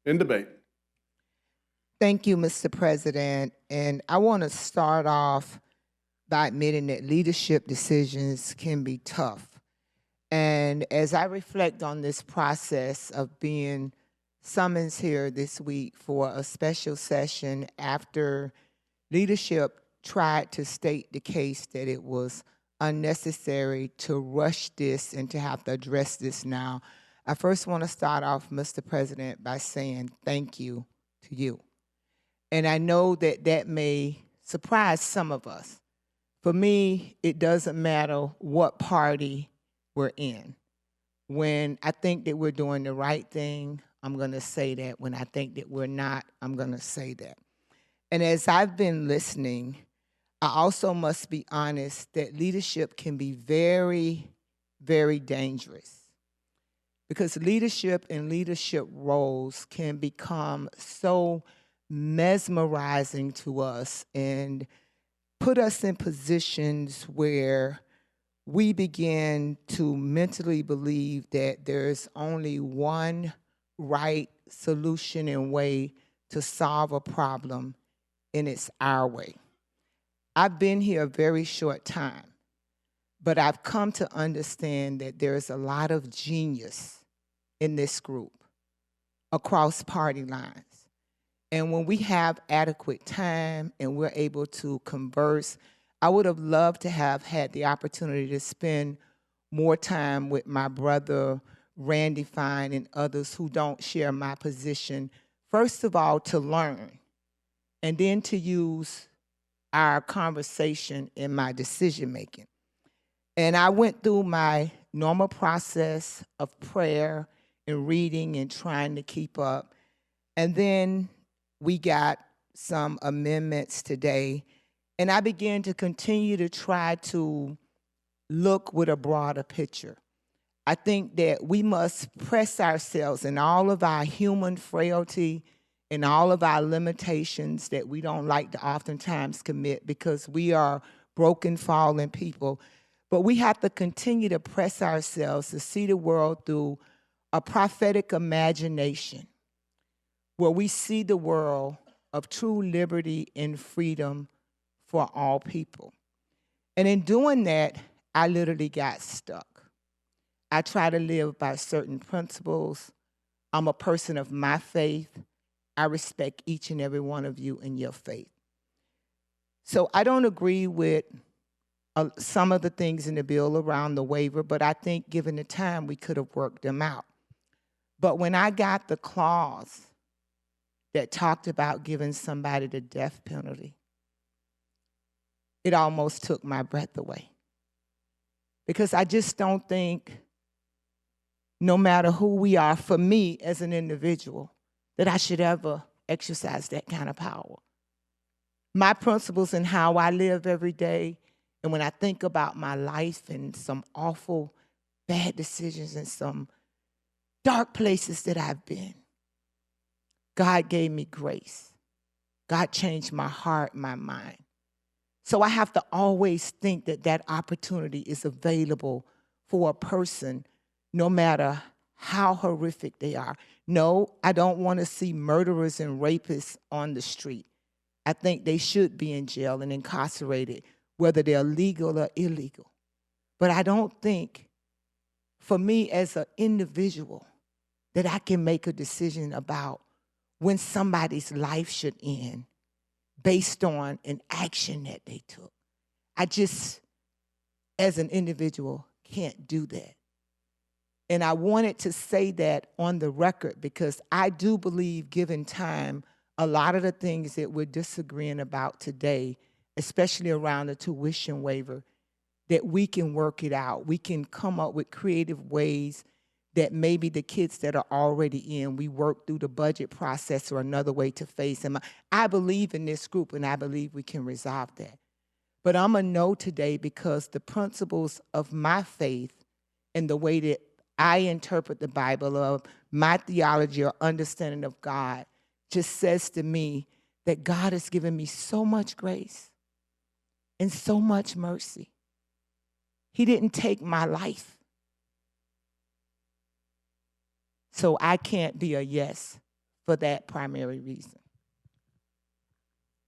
In debate. Thank you, Mr. President. And I want to start off by admitting that leadership decisions can be tough. And as I reflect on this process of being summoned here this week for a special session after leadership tried to state the case that it was unnecessary to rush this and to have to address this now, I first want to start off, Mr. President, by saying thank you to you. And I know that that may surprise some of us. For me, it doesn't matter what party we're in. When I think that we're doing the right thing, I'm going to say that. When I think that we're not, I'm going to say that. And as I've been listening, I also must be honest that leadership can be very, very dangerous because leadership and leadership roles can become so mesmerizing to us and put us in positions where we begin to mentally believe that there's only one right solution and way to solve a problem, and it's our way. I've been here a very short time, but I've come to understand that there's a lot of genius in this group across party lines. And when we have adequate time and we're able to converse, I would have loved to have had the opportunity to spend more time with my brother, Randy Fine, and others who don't share my position. First of all, to learn, and then to use our conversation in my decision making. And I went through my normal process of prayer and reading and trying to keep up. And then we got some amendments today, and I began to continue to try to look with a broader picture. I think that we must press ourselves in all of our human frailty and all of our limitations that we don't like to oftentimes commit because we are broken, fallen people. But we have to continue to press ourselves to see the world through a prophetic imagination where we see the world of true liberty and freedom for all people. And in doing that, I literally got stuck. I try to live by certain principles. I'm a person of my faith. I respect each and every one of you in your faith. So I don't agree with some of the things in the bill around the waiver, but I think given the time, we could have worked them out. But when I got the clause that talked about giving somebody the death penalty, it almost took my breath away. Because I just don't think, no matter who we are, for me as an individual, that I should ever exercise that kind of power. My principles and how I live every day, and when I think about my life and some awful, bad decisions and some dark places that I've been, God gave me grace. God changed my heart, my mind. So I have to always think that that opportunity is available for a person, no matter how horrific they are. No, I don't want to see murderers and rapists on the street. I think they should be in jail and incarcerated, whether they're legal or illegal. But I don't think, for me as an individual, that I can make a decision about when somebody's life should end based on an action that they took. I just, as an individual, can't do that. And I wanted to say that on the record because I do believe, given time, a lot of the things that we're disagreeing about today, especially around the tuition waiver, that we can work it out. We can come up with creative ways that maybe the kids that are already in, we work through the budget process or another way to face them. I believe in this group, and I believe we can resolve that. But I'm a no today because the principles of my faith and the way that I interpret the Bible, of my theology or understanding of God, just says to me that God has given me so much grace and so much mercy. He didn't take my life. So I can't be a yes for that primary reason.